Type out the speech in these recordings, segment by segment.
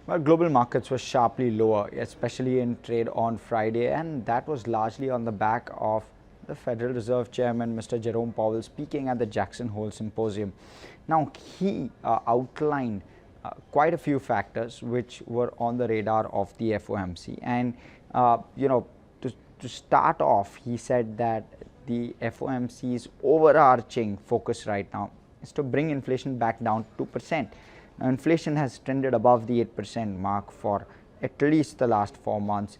Well, global markets were sharply lower, especially in trade on Friday, and that was largely on the back of the Federal Reserve Chairman, Mr. Jerome Powell, speaking at the Jackson Hole Symposium. Now, he outlined quite a few factors which were on the radar of the FOMC, and to start off, he said that the FOMC's overarching focus right now is to bring inflation back down to 2%. Now, inflation has trended above the 8% mark for at least the last 4 months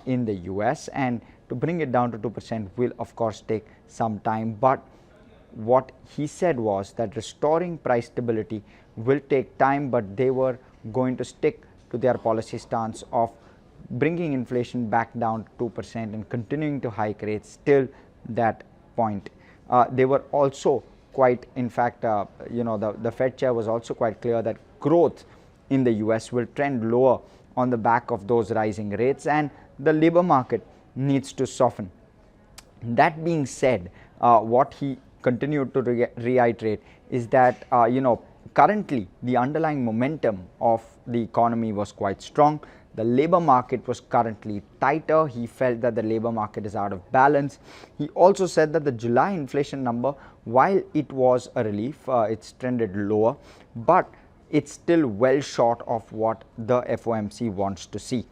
in the US, and to bring it down to 2% will of course take some time, but what he said was that restoring price stability will take time, but they were going to stick to their policy stance of bringing inflation back down to 2% and continuing to hike rates till that point. They were also quite, in fact, the Fed chair was also quite clear that growth in the US will trend lower on the back of those rising rates, and the labor market needs to soften. That being said, what he continued to reiterate is that currently the underlying momentum of the economy was quite strong. The labor market was currently tighter. He felt that the labor market is out of balance. He also said that the July inflation number, while it was a relief, it's trended lower, but it's still well short of what the FOMC wants to see.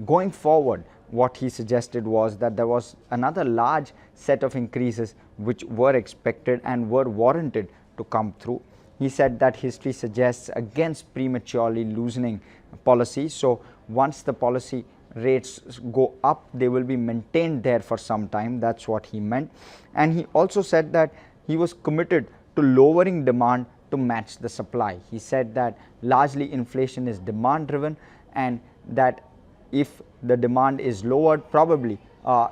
Going forward, what he suggested was that there was another large set of increases which were expected and were warranted to come through. He said that history suggests against prematurely loosening policy. So once the policy rates go up, they will be maintained there for some time. That's what he meant. And he also said that he was committed to lowering demand to match the supply. He said that largely inflation is demand driven, and that if the demand is lowered, probably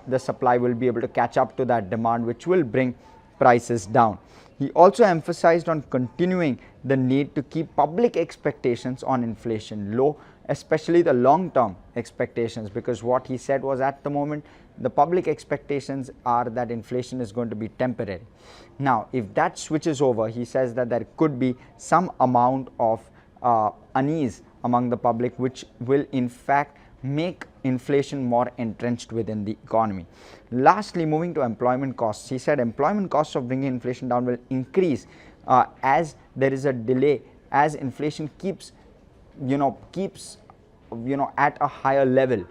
the supply will be able to catch up to that demand, which will bring prices down. He also emphasized on continuing the need to keep public expectations on inflation low, especially the long-term expectations, because what he said was at the moment the public expectations are that inflation is going to be temporary. Now, if that switches over, he says that there could be some amount of unease among the public, which will in fact make inflation more entrenched within the economy. Lastly, moving to employment costs, he said employment costs of bringing inflation down will increase as there is a delay, as inflation keeps at a higher level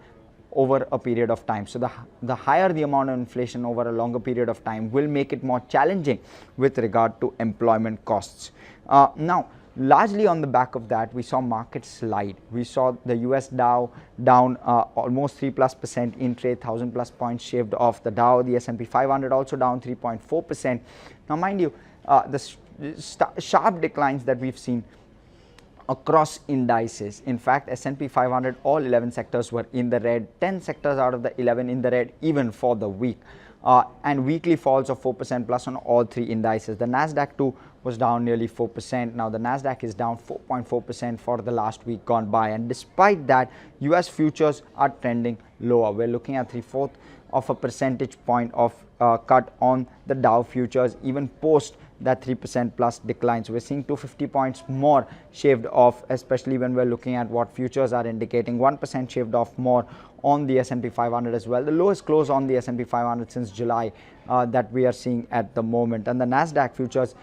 over a period of time. So the higher the amount of inflation over a longer period of time will make it more challenging with regard to employment costs. Now, largely on the back of that, we saw markets slide. We saw the US Dow down almost 3+% in trade, 1,000+ points shaved off the Dow. The S&P 500 also down 3.4%. Now, mind you, the sharp declines that we've seen across indices. In fact, S&P 500, all 11 sectors were in the red, 10 sectors out of the 11 in the red even for the week. And weekly falls of 4% plus on all three indices. The Nasdaq too was down nearly 4%. Now the Nasdaq is down 4.4% for the last week gone by, and despite that, US futures are trending lower. We're looking at 3/4 of a percentage point of cut on the Dow futures even post that 3% plus decline. So we're seeing 250 points more shaved off, especially when we're looking at what futures are indicating, 1% shaved off more on the S&P 500 as well. The lowest close on the S&P 500 since July that we are seeing at the moment, and the Nasdaq futures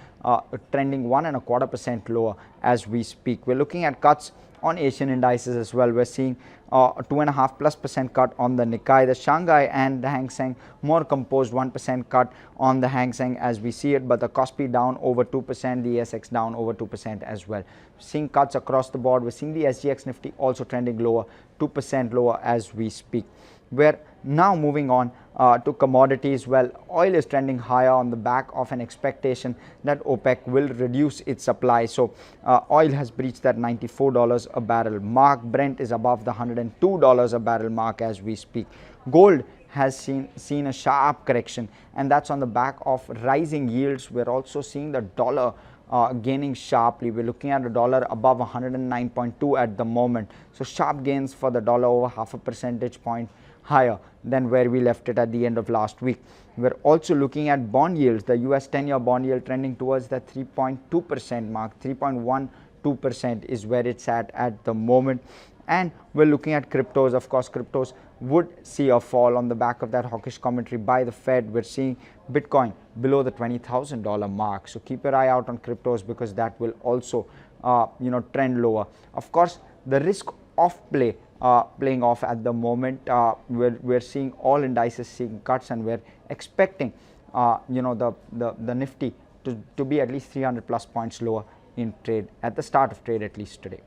trending 1.25% lower as we speak. We're looking at cuts on Asian indices as well. We're seeing 2.5+% cut on the Nikkei, the Shanghai and the Hang Seng more composed, 1% cut on the Hang Seng as we see it, but the Kospi down over 2%, the ASX down over 2% as well. Seeing cuts across the board. We're seeing the SGX Nifty also trending lower, 2% lower as we speak. We're now moving on to commodities. Well, oil is trending higher on the back of an expectation that OPEC will reduce its supply. So oil has breached that $94 a barrel mark. Brent is above the $102 a barrel mark as we speak. Gold has seen a sharp correction, and that's on the back of rising yields. We're also seeing the dollar gaining sharply. We're looking at a dollar above 109.2 at the moment. So sharp gains for the dollar, over 0.5 percentage point higher than where we left it at the end of last week. We're also looking at bond yields. The US 10-year bond yield trending towards the 3.2% mark. 3.12% is where it's at the moment. And we're looking at cryptos. Of course, cryptos would see a fall on the back of that hawkish commentary by the Fed. We're seeing Bitcoin below the $20,000 mark. So keep your eye out on cryptos, because that will also trend lower. Of course, the risk of playing off at the moment. We're seeing all indices seeing cuts, and we're expecting the Nifty to be at least 300 plus points lower in trade at the start of trade, at least today.